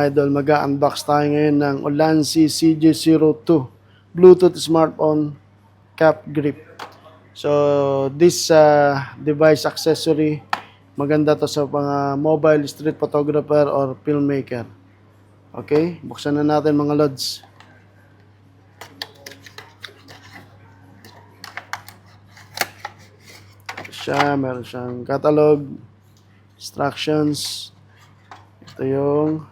Idol, mag-unbox tayo ngayon ng Ulanzi CJ02 Bluetooth smartphone cap grip. So, this device accessory, maganda to sa mga mobile street photographer or filmmaker. Okay, buksan na natin mga lods. Meron siyang catalog, instructions. Ito yung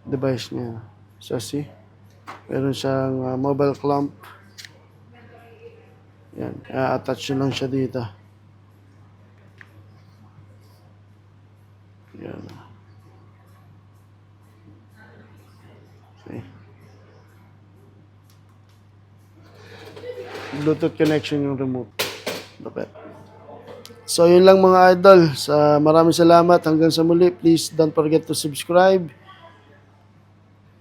device niya. So, see? Meron siyang mobile clamp. Yan. Attach nyo lang siya dito. Yan. Okay. Bluetooth connection yung remote. Dapat. So, yun lang mga idol. Maraming salamat. Hanggang sa muli. Please don't forget to subscribe.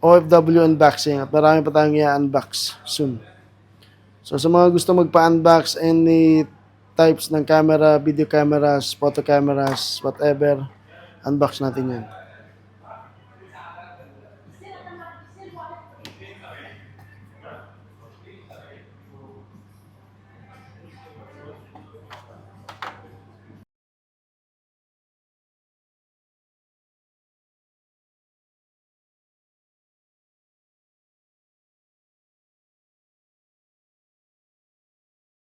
OFW Unboxing. At marami pa tayong i-unbox soon. So, sa mga gusto magpa-unbox any types ng camera, video cameras, photo cameras, whatever, unbox natin yan.